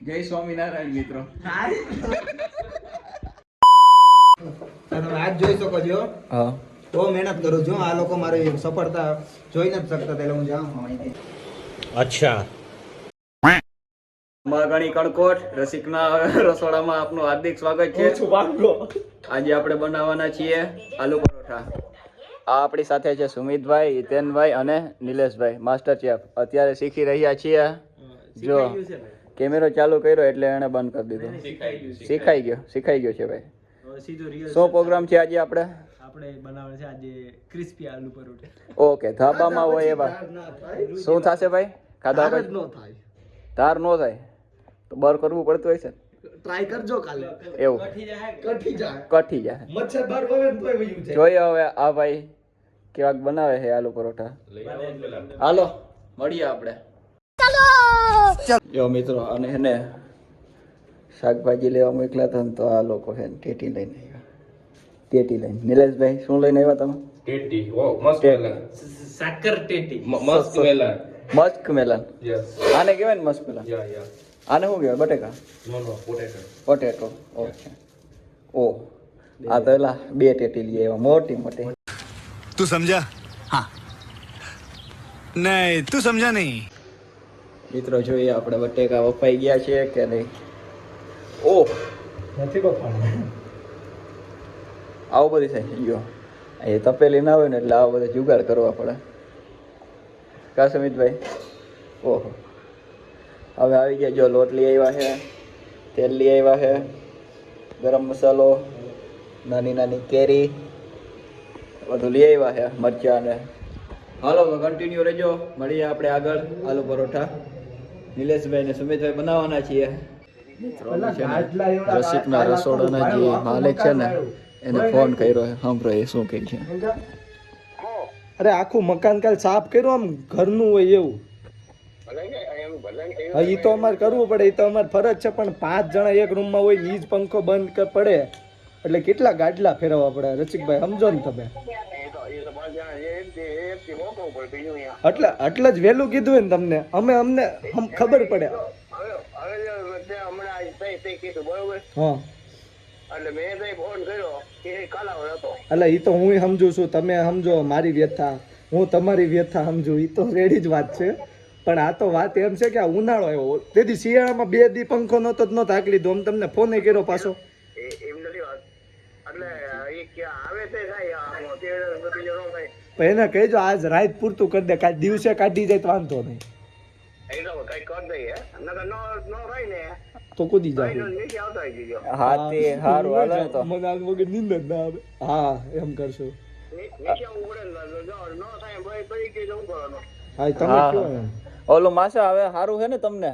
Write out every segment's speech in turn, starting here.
જય સ્વામિનારાયણ મિત્રો. તમે આજ જોઈ શકો છો. હા, બહુ મહેનત કરું છું. આ લોકો મારી સફળતા જોઈ નથી શકતા, એટલે હું જાઉં અહીંથી. અચ્છા. મહાગણી કણકોટ રસિકના રસોડામાં આપનું હાર્દિક સ્વાગત છે. આજે આપણે બનાવવાના છીએ આલુ પરોઠા. આ આપણી સાથે છે સુમિતભાઈ, હિતેનભાઈ અને નિલેશભાઈ, માસ્ટર શેફ. અત્યારે શીખી રહ્યા છીએ. જો કેમેરો ચાલુ કર્યો એટલે એને બંધ કરી દીધો. શીખાઈ ગયો છે ભાઈ. શું પ્રોગ્રામ છે આજે આપણે બનાવવાનું છે આજે ક્રિસ્પી આલુ પરોઠા. ઓકે, ધાબામાં હોય એવા શું થશે ભાઈ? ખાધા પછી નો થાય, તાર નો થાય તો બર કરવું પડતું હોય છે. ટ્રાય કરજો કાલે. એવું કઠી જાય કઠી જાય. મચ્છર બાર વવે ને તોય વયું જાય. જોઈએ હવે આ ભાઈ કેવાક બનાવે છે આલુ પરોઠા. હાલો મળીએ આપણે. જો મિત્રો, અને એને શાકભાજી લેવા મોકલ્યા હતા ને તો આ લોકો છે ને ટેટી લઈને આવ્યા. ટેટી લઈને. નિલેશભાઈ શું લઈને આવ્યા તમે? ટેટી. ઓ મસ્ત મેલન. સાકર ટેટી. મસ્ત મેલન. Musk melon. યસ. આને કહેવાય ને મસ્ક મેલન. યા. આને શું કહેવાય? બટેકા. નો પોટેટો. પોટેટો. ઓકે. ઓ આ તો એલા બે ટેટી લઈ આવ્યા, મોટી મોટી. तू समझा? हाँ नहीं तू समझा नहीं. મિત્રો જોઈએ આપણે બટેકા વફાઈ ગયા છે કે નહીં. ઓહ, નથી બફાણા. આવું બધી થઈ ગયો. એ તપેલી ના હોય ને એટલે આવો બધો જુગાડ કરવા પડે. કા સુમિતભાઈ? ઓહો, હવે આવી ગયા. જો લોટ લઈ આવ્યા છે, તેલ લઈ આવ્યા છે, ગરમ મસાલો, નાની નાની કેરી, બધું લઈ આવ્યા છે, મરચાં ને. હાલો કન્ટિન્યુ રહેજો, મળીએ આપણે આગળ. આલુ પરોઠા નિલેશભાઈ ને સુમિતભાઈ બનાવવાના છીએ. મિત્રો અમે છે ને રસિકના રસોડાના જે માલિક છે ને એને ફોન કર્યો છે. સાંભળો એ શું કહે છે. અરે આખું મકાન કાલ સાફ કર્યું, આમ ઘરનું હોય એવું. હા, એ તો અમારે કરવું પડે, એ તો અમારે ફરજ છે. પણ 5 જણા એક રૂમમાં હોય, ઈ જ પંખો બંધ પડે એટલે કેટલા ગાડલા ફેરવવા પડે. રસિકભાઈ સમજો ને તમે. એટલે જ વહેલું કીધું હોય ને તમને. અમને ખબર પડે. હા, એટલે ઈ તો હું સમજુ છું, તમે સમજો મારી વ્યથા, હું તમારી વ્યથા સમજુ. ઈ તો રેડી જ વાત છે. પણ આ તો વાત એમ છે કે આ ઉનાળો આવ્યો, તેથી શિયાળામાં 2 દી પંખો નતો જ ન તાકલી દો. તમને ફોન કર્યો પાછો. એને કહેજો આજ રાત પૂરતું કરી દે, કાલ દિવસે કાઢી જાય તો વાંધો નહીં. તો કૂદી જાય. હા તે હારું હાલે તો. મને આગ વગર નીંદ જ ના આવે. હા, એમ કરશું. હા, તમે કયો એમ. ઓલું માસા હવે હારું છે ને તમને?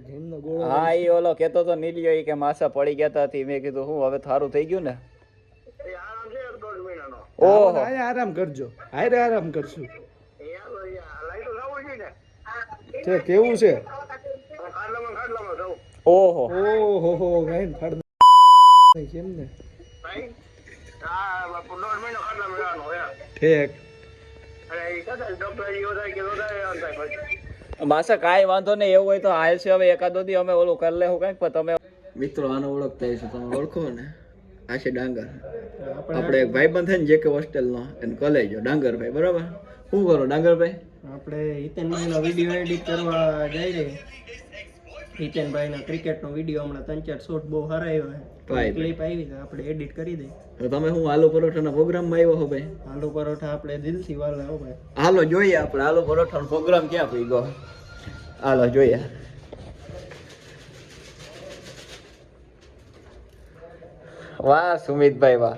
ઘીનો ગોળો. હા, એ ઓલો કેતો તો નીલિયો ઈ કે માસા પડી ગયા તા. મેં કીધું હું હવે થારું થઈ ગયું ને. ઓહો, આરામ કરજો. હારે આરામ કરશું. છે કેવું છે? ઓહો ઓહો ગાઈન ફાડ કેમ ને ઠીક. માસા કાંઈ વાંધો નહીં, એવું હોય તો હાલ છે. હવે એકાદો દી અમે ઓલું કરી લેવું કઈક. પણ તમે મિત્રો આને ઓળખતા હશો, તમે ઓળખો ને. આ છે ડાંગર. આપણે એક ભાઈબંધ છે ને જે કે હોસ્ટેલનો, એને કોલેજ ડાંગરભાઈ. બરાબર. શું કરો ડાંગરભાઈ? આપણે હિતેનભાઈનો વિડીયો એડિટ કરવા જઈ રહી. હિતેનભાઈના ક્રિકેટનો વિડીયો હમણાં 3-4 શોટ બહુ સારા આવ્યો છે. ક્લિપ આવી છે, આપણે એડિટ કરી દઈએ. તો તમે શું આલુ પરોઠાના પ્રોગ્રામમાં આવ્યો હો ભાઈ? આલુ પરોઠા આપણે દિલથી વાલા હો ભાઈ. હાલો જોઈએ આપણે આલુ પરોઠાનો પ્રોગ્રામ ક્યાં પડી ગયો. હાલો જોઈએ. વાહ સુમિતભાઈ વાહ.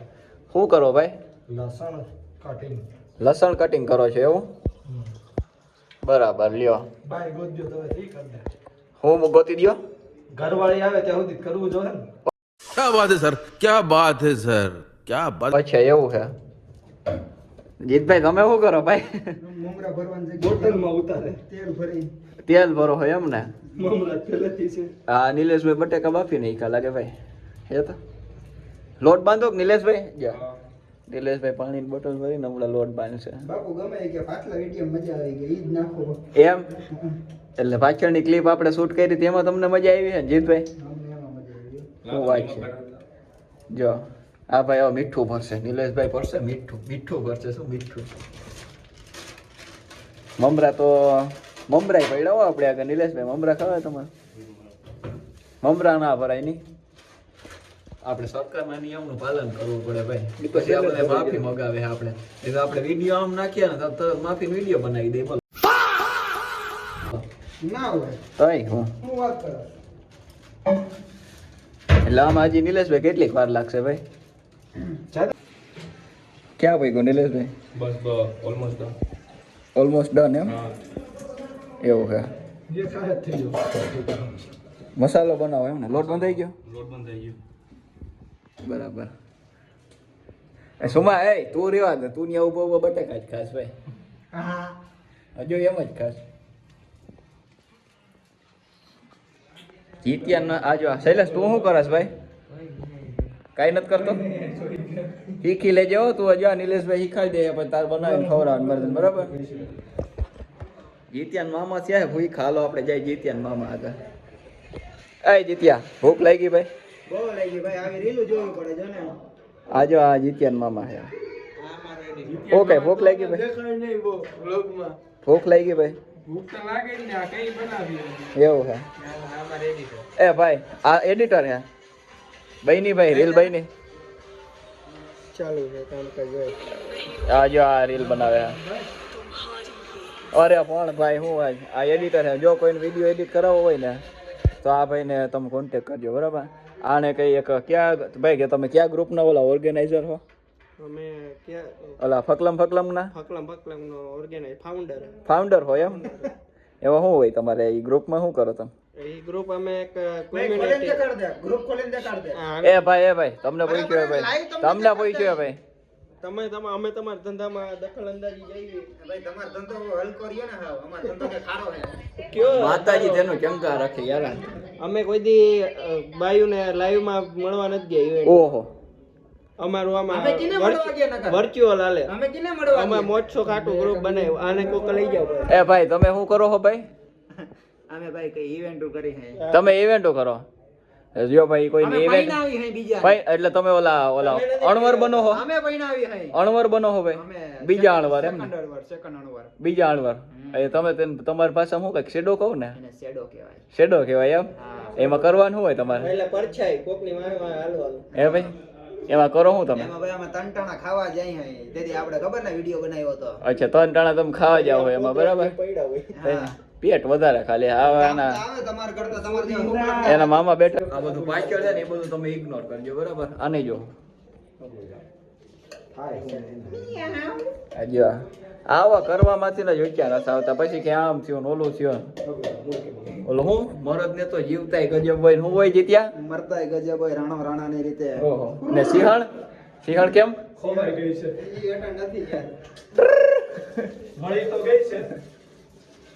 શું કરો ભાઈ? લસણ કટિંગ કરો છો એવું? બરાબર, લ્યો. ભાઈ ગોતજો તો ઠીક કરી દે. હું ગોતી દ્યો. ઘરવાળી આવે ત્યાં સુધી કરવું જોઈએ ને. क्या बात है सर, क्या बात है सर, क्या बात. અચ્છા એવું છે. જીતભાઈ તમે શું કરો ભાઈ? મમરા ભરવાની જગ્યાએ બોટલમાં ઉતારે તેલ ભરી. તેલ ભરો હોય એમ ને? મમરા પહેલેથી છે. હા, નિલેશભાઈ બટેકા બાફી નાખ્યા લાગે ભાઈ. હે તો લોટ બાંધો કે નિલેશભાઈ? નિલેશભાઈ પાણીની બોટલ ભરીને હમણાં લોટ બાંધશે બાપુ ગમે એ કે પાછલા વિડીયો મજા આવી ગઈ ઈ જ નાખો એમ એટલે પાછળની ક્લિપ આપણે શૂટ કરી હતી એમાં તમને મજા આવી છે ને જીતભાઈ અમને એમાં મજા આવી શું વાત છે જો આ ભાઈ હવે મીઠું ભરશે નિલેશભાઈ ભરશે મીઠું ભરશે શું મીઠું મમરા તો મમરાય પડ્યા હો આપણે આગળ નિલેશભાઈ મમરા ખાવા તમારે મમરા ના ભરાય નહીં આપણે સરકારના નિયમનું પાલન કરવું પડે ભાઈ પછી આપણે માફી મગાવે આપણે એટલે આપણે વિડીયો આમ નાખીએ ને તો માફીનો વિડીયો બનાવી દે બોલો ના હોય તઈ હું વાત કરો એટલે આમાં હજી નિલેશભાઈ કેટલીક વાર લાગશે ભાઈ ક્યાં ભાઈ ગયો નિલેશભાઈ બસ ઓલમોસ્ટ ડન. ઓલમોસ્ટ ડન એમ હા એવું છે જે થાય જ થઈ ગયો મસાલો બનાવો એમ ને લોટ બંધાઈ ગયો લોટ બંધ થઈ ગયો. બરાબર એ સુમા એ તું રેવા દે તું ત્યાં ઉભો બટાકા જ ખાસ ભાઈ હજુ એમ જ ખાસ જીત્યા આજો શૈલેષ તું શું કરસ ભાઈ કાંઈ નથી કરતો શીખી લેજે હો તું હજુ નિલેશભાઈ શીખાડી દે પછી તાર બનાવીને ખવડાવવાનું મરજન બરાબર જીત્યાન મામા છે ભૂઈ ખાલો આપણે જાય જીત્યાન મામા આગળ એ જીત્યા ભૂખ લાગી ભાઈ બહુ લાગી ભાઈ આવી રીલું જોવી પડે જો ને આજો આ જીત્યાન મામા છે ઓકે ભૂખ લાગી ભાઈ દેખાય નહીં બહુ વ્લોગમાં ભૂખ લાગી ભાઈ ભૂખ તો લાગે જ ને આ કઈ બનાવી એવું છે એ ભાઈ આ એડિટર હે બઈની ભાઈ રીલ બઈની ચાલુ છે કામકાજ હોય આ જો આ રીલ બનાવે છે. અરે પણ ભાઈ હું આ એડિટર છે જો કોઈને વિડીયો એડિટ કરાવવો હોય ને તો આ ભાઈને તમે કોન્ટેક કરજો બરાબર આને કઈ એક ક્યાં ભાઈ કે તમે ક્યાં ગ્રુપના ઓલા ઓર્ગેનાઇઝર હો અમે ક્યાં ઓલા ફકલમ ના ફકલમ નો ઓર્ગેનાઇઝ ફાઉન્ડર હોય એમ એમાં શું હોય તમારે એ ગ્રુપમાં શું કરો તમે એ ગ્રુપ અમે એક કોમ્યુનિટી ગ્રુપ ખોલીને દેખાડ દે એ ભાઈ તમને પૂછ્યું હે ભાઈ તમને પૂછ્યું હે ભાઈ અમે તમારા ધંધામાં દખલ અંદાજી જઈએ ભાઈ તમારો ધંધો હલકો રહ્યો ને હા અમારો ધંધો કે ખારો છે કયો માતાજી તેનો ચંકા રાખે યાર અમે કોઈ દી બાયુને લાઈવ માં મળવા નથી ગયા ઓહો અમારું આમાં વર્ચ્યુઅલ હાલે અમે કિને મળવા અમે મોટસો કાટું ગ્રુપ બનાવ્યું આને કોક લઈ જાવ એ ભાઈ તમે શું કરો છો ભાઈ અમે ભાઈ કઈ ઇવેન્ટો કરી છે તમે ઇવેન્ટો કરો જો ભાઈ કોઈ ઇવેન્ટ ભાઈ એટલે તમે ઓલા અણવર બનો હો અમે પૈણાવી છે અણવર બનો હો ભાઈ બીજા અણવર એમ ને સેકન્ડ અણવર બીજા અણવર એ તમે તમારી ભાષામાં શું કઈક શેડો કહો ને એને શેડો કહેવાય શેડો કહેવાય એમ એમાં કરવાનું શું હોય તમારે એટલે પરછાઈ કોકની વાય હાલવાનું હે ભાઈ એમાં કરો શું તમે એમાં ભાઈ અમે તંટાણા ખાવા જાય હે તેથી આપણે ખબર ને વિડિયો બનાવ્યો હતો અચ્છા 3 ટાણા તમે ખાવા જાવ હોય એમાં બરાબર પેટ વધારે ખાલી આવાના આવે તમાર કરતા તમાર જેવા છોકરા એના મામા બેઠા આ બધું પાછળ છે ને એ બધું તમે ઇગ્નોર કરજો બરાબર આને જો આજો આવા કરવામાંથી ને જોચ્યા નથી આવતા પછી કે આમ થયું ને ઓલું થયું ઓલું હું મરદ ને તો જીવતાય ગજબ હોય ને હું હોય જીત્યા મરતાય ગજબ હોય રાણા ની રીતે ઓહો ને સિંહણ કેમ ખોવાઈ ગઈ છે ઈ એટા નથી યાર મળી તો ગઈ છે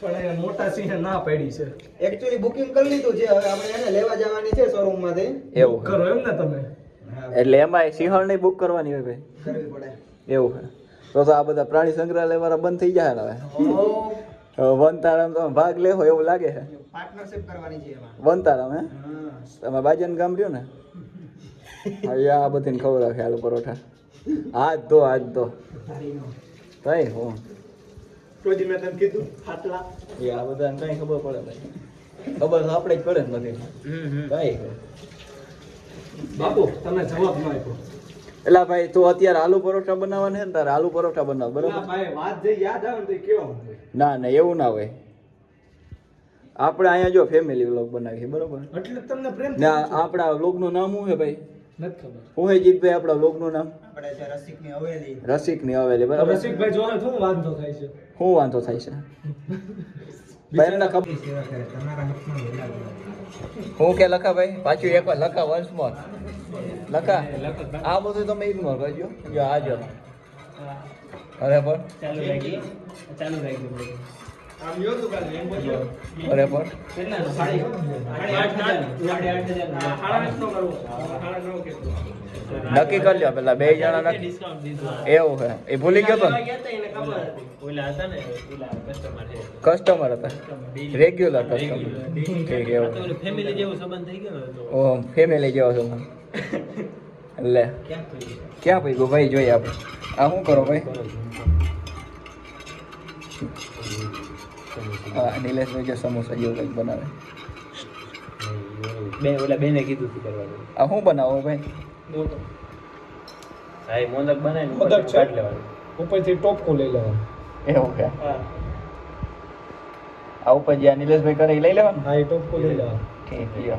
પણ એ મોટા સિંહ ના પડી છે એક્ચ્યુઅલી બુકિંગ કરી લીધું છે હવે આપણે એને લેવા જવાની છે શોરૂમ માંથી એવું કરો એમ ને તમે એટલે એમાં સિંહણ ની બુક કરવાની હોય ભાઈ કરવી પડે એવું છે તો આ બધા પ્રાણી સંગ્રહાલય વાળા બંધ થઈ જાય ને હવે વનતારામ તમે ભાગ લેવો એવું લાગે છે પાર્ટનરશિપ કરવાની છે એમાં વનતારામ હે તમે બાજન ગામ રહ્યો ને અહીંયા આ બધીને ખબર રાખે આલુ પરોઠા હાથ ધો તઈ હું કોઈ દી મેં તને કીધું ફાટલા એ આ બધાને કઈ ખબર પડે ભાઈ ખબર તો આપણે જ પડે ને બધી કઈ બાપુ તમે જવાબ ન આપ્યો એટલે ભાઈ તું અત્યારે આલુ પરોઠા બનાવવાના છે ને તારે આલુ પરોઠા બનાવ બરોબર ના ભાઈ વાત જે યાદ આવે ને તો કેવો ના એવું ના હોય આપણે અહીંયા જો ફેમિલી વ્લોગ બનાવીએ બરોબર એટલે તમને પ્રેમ ને આપણા વ્લોગનું નામ શું છે ભાઈ નથી ખબર શું છે જીતભાઈ આપણા વ્લોગનું નામ આપણે છે રસિકની હવેલી રસિકની હવેલી બરાબર રસિકભાઈ જોને શું વાંધો થાય છે શું વાંધો થાય છે ભાઈ એમને ખબર તમારા હાથમાં વેલા હું કે લખા ભાઈ પાછું એકવાર લખા વન્સ મોર લખા આ બધું તમે ઇગ્નોર કરજો જો આ જો અરે પણ ચાલુ રાખી આમ જો તું કાલે લેમ્બો જો બરાબર કેટલાનો 8.5 નો કરવો 8.5 કેટલો નક્કી કરી લ્યો પેલા બે જણા નક્કી ડિસ્કાઉન્ટ દીધું એવું છે એ ભૂલી ગયો તો ને ગયા હતા એને ખબર હતી ઓલા હતા ને ઓલા કસ્ટમર છે કસ્ટમર હતા રેગ્યુલર કસ્ટમર ઠીક એવું તો ફેમિલી જેવો સંબંધ થઈ ગયો ને તો ઓ ફેમિલી જેવો છો લે ક્યાં પૈગું ભાઈ જોઈએ આપણે આ શું કરો ભાઈ હા નિલેશભાઈ જો સમોસા જેવું કંઈક બનાવે બે ઓલા બેને કીધું હતું કરવાનું આ શું બનાવો ભાઈ મોટો હા એ મોદક બનાવીને મોદક છે. કાઢ લેવાનું ઉપરથી ટોપકો લઈ લેવાનું. એવું છે હા આ ઉપર જ્યાં નિલેશભાઈ કરે એ લઈ લેવાનું હા, એ ટોપકો લઈ લેવાનું. ઠીક લ્યો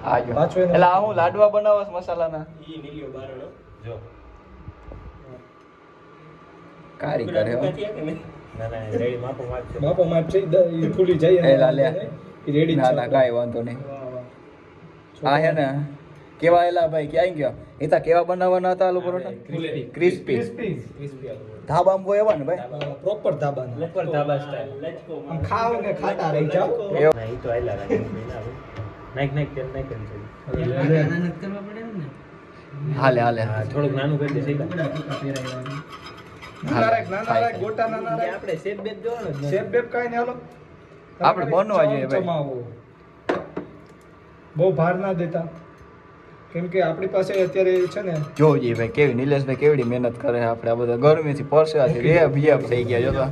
આ જો પાછું એને- એટલે આ હું લાડવા બનાવો છો મસાલાના ઈ નીલ્યો બારણો જો કારીગર હે હો. ના ના રેડી માપો માપ છે બાપો માપ છે, ઈ ફૂલી જાય એ લાલ્યા. ઈ રેડી ના ના કાંઈ વાંધો નહીં આ હે ને કેવા એલા ભાઈ ક્યાં ગયો એ તો કેવા બનાવવાના હતા આલુ પરોઠા ક્રિસ્પી ધાબામાં હોય એવા ને ભાઈ પ્રોપર ધાબાના. ઉપર ધાબા સ્ટાઈલ આમ ખાઓ ને ખાતા રહી જાઓ. એવું. ના ઈ તો આયલા રાખે નાઈક નાઈક તેલ નાઈક કરી હાલે હાલે હા થોડુંક નાનું કરી દે સીધા નાના રાખ, નાના રાખ, ગોટા નાના રાખ. આપણે શેપ બેપ જોવાનો જ શેપ બેપ કાંઈ નહીં, હાલો. આપણે બનવા જોઈએ ભાઈ. ચમાવો. બહુ ભાર ના દેતા, કેમ કે આપણી પાસે અત્યારે છે ને જોવું જોઈએ ભાઈ કેવી નિલેશભાઈ કેવડી મહેનત કરે છે આપણે આ બધા ગરમીથી પરસેવાથી રેબ જેબ થઈ ગયા જો તો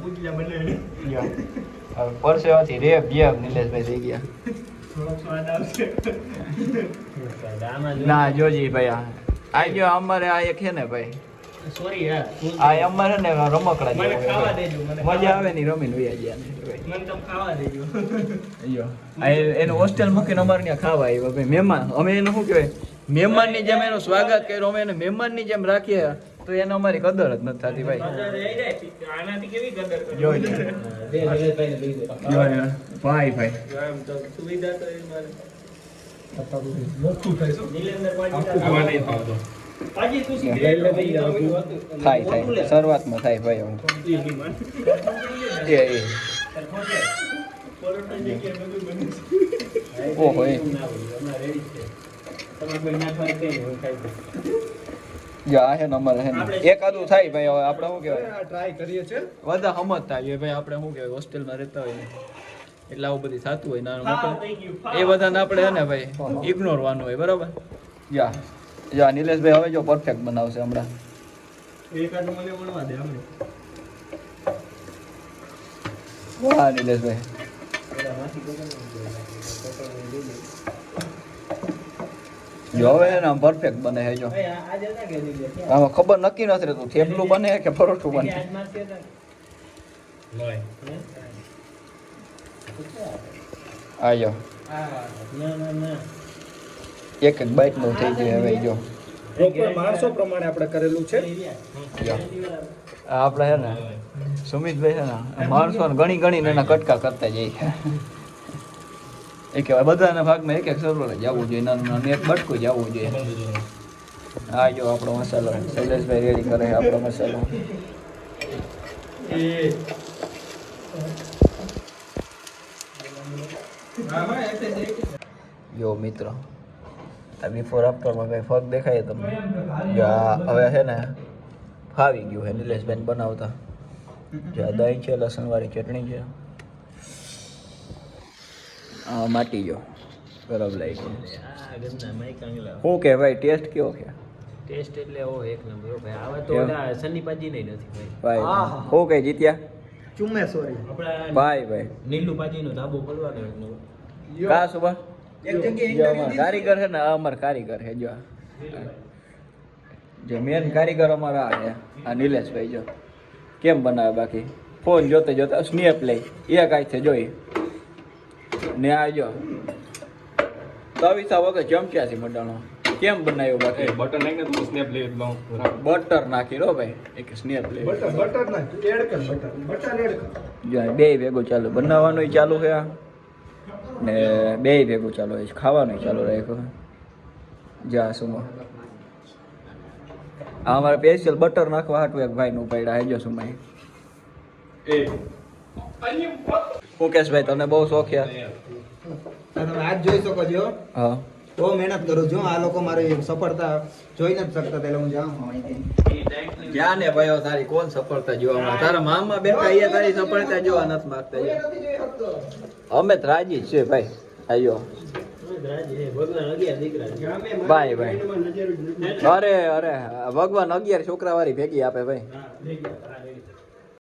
જો. હવે પરસેવાથી રેબ જેબ નિલેશભાઈ થઈ ગયા આમાં જો ના જોજી ભાઈ આ જો અમારે આ એક છે ને ભાઈ સોરી યાર આ અમારે ને રમકડા મને જેવું ખાવા હોય. દેજો મને મજા આવે નહીં રમીને વયા ગયા ને ભાઈ. મને તો ખાવા દેજો જો આ એનું હોસ્ટેલ મૂકીને અમારે ત્યાં ખાવા આવ્યો ભાઈ મહેમાન અમે એનું શું કહેવાય મહેમાનની જેમ એનું સ્વાગત કર્યું અમે એને મહેમાનની જેમ રાખીએ તો એને અમારી કદર જ નથી થતી ભાઈ આનાથી કેવી કદર કરો જો જો. બે ભાઈને લઈ દે જો ભાઈ ભાઈ આમ તો સુવિધા તો એ મારે મોટું થાય છે. નીલેન્દર પાજી આમાં નહીં ફાવતો પાજી તું લઈ લે ભાઈ, થાય થાય શરૂઆતમાં થાય ભાઈ હું એ ઓહો એ જો આ છે ને અમારે છે ને એકાદું થાય ભાઈ હવે આપણે શું કહેવાય આ ટ્રાય કરીએ છે. બધા સમજતા જોઈએ ભાઈ આપણે શું કહેવાય હોસ્ટેલમાં રહેતા હોય ને એટલે આવું બધું થતું હોય નાનું મોટું એ બધાને આપણે છે ને ભાઈ ઇગ્નોર વાનું હોય બરાબર જા જા નિલેશભાઈ હવે જો પરફેક્ટ બનાવશે હમણાં એકાદું મને મળવા દે આપણે વાહ નિલેશભાઈ જો હવે છે ને આમ પરફેક્ટ બને છે જો આજે હતા કે દીદી આમાં ખબર નક્કી નથી રહેતું થેપલું બને કે પરોઠું બને આજ માસી હતા નહીં આ જો ના ના ના એક એક બાઈટ નું થઈ જાય હવે જો પ્રોપર માણસો પ્રમાણે આપણે કરેલું છે. જો આ આપણે છે ને સુમિતભાઈ છે ને માણસો ઘણી ઘણીને એના કટકા કરતા જાય એ કહેવાય બધાના ભાગમાં એક એક સરોવર જવું જોઈએ નાનું નાનું એક બટકું જવું જોઈએ આ જો આપણો મસાલો શૈલેષભાઈ રેડી કરે છે આપણો મસાલો જો મિત્રો આ બિફોર આફ્ટરમાં કઈ ફરક દેખાય તમને જો આ હવે છે ને ફાવી ગયું છે નિલેશબેન બનાવતા જો આ દહીં છે લસણવાળી ચટણી છે આ માટી જો બરાબર લાગી ગયું આ ગંદા માઈ કાંગલા શું કે ભાઈ ટેસ્ટ કેવો છે ટેસ્ટ એટલે ઓ એક નંબર હો ભાઈ આવા તો કેમ? ઓલા સન્નીપાજી નહીં નથી ભાઈ ભાઈ શું કે જીત્યા ચુમ્મે સોરી. આપણા ભાઈ ભાઈ નીલુ પાજીનો ધાબો ખોલવાનો એકનો કા સુબા જો અમારા કારીગર છે ને આ અમારા કારીગર છે જો જો મેન કારીગર અમારા આ છે આ નિલેશભાઈ જો કેમ બનાવે બાકી ફોન જોતે જોતે સ્નેપ લઈ એક આઈ છે જોઈ ને આ જો તવીસા વગર ચમચ્યાથી મંડાણો કેમ બનાવ્યો બાકી બટર નાખીને તું સ્નેપ લઈ લઉં બટર નાખી રો ભાઈ એક સ્નેપ લઈ બટર ના એડ કર, બટર એડ કર. જો બે ભેગું ચાલુ બનાવવાનું ચાલુ છે આ ને બે ભેગું ચાલુ છે ખાવાનું ચાલુ રાખ્યું જા સુમા આ અમારે સ્પેશિયલ બટર નાખવા હાટું એક ભાઈનું ઉપાડ્યા હેજો સુમાઈ એ મુકેશભાઈ તમને બહુ શોખ છે તમે આજ જોઈ શકો છો હા બહુ મહેનત કરું છું આ લોકો મારી સફળતા જોઈ નથી શકતા એટલે હું જાઉં અહીંથી ક્યાં ને ભાઈઓ તારી કોણ સફળતા જોવા મળે તારા મામા બેઠા એ તારી સફળતા જોવા નથી માંગતા અમે તો રાજી જ છે ભાઈ આયો ભાઈ ભાઈ અરે અરે ભગવાન 11 છોકરા વાળી ભેગી આપે ભાઈ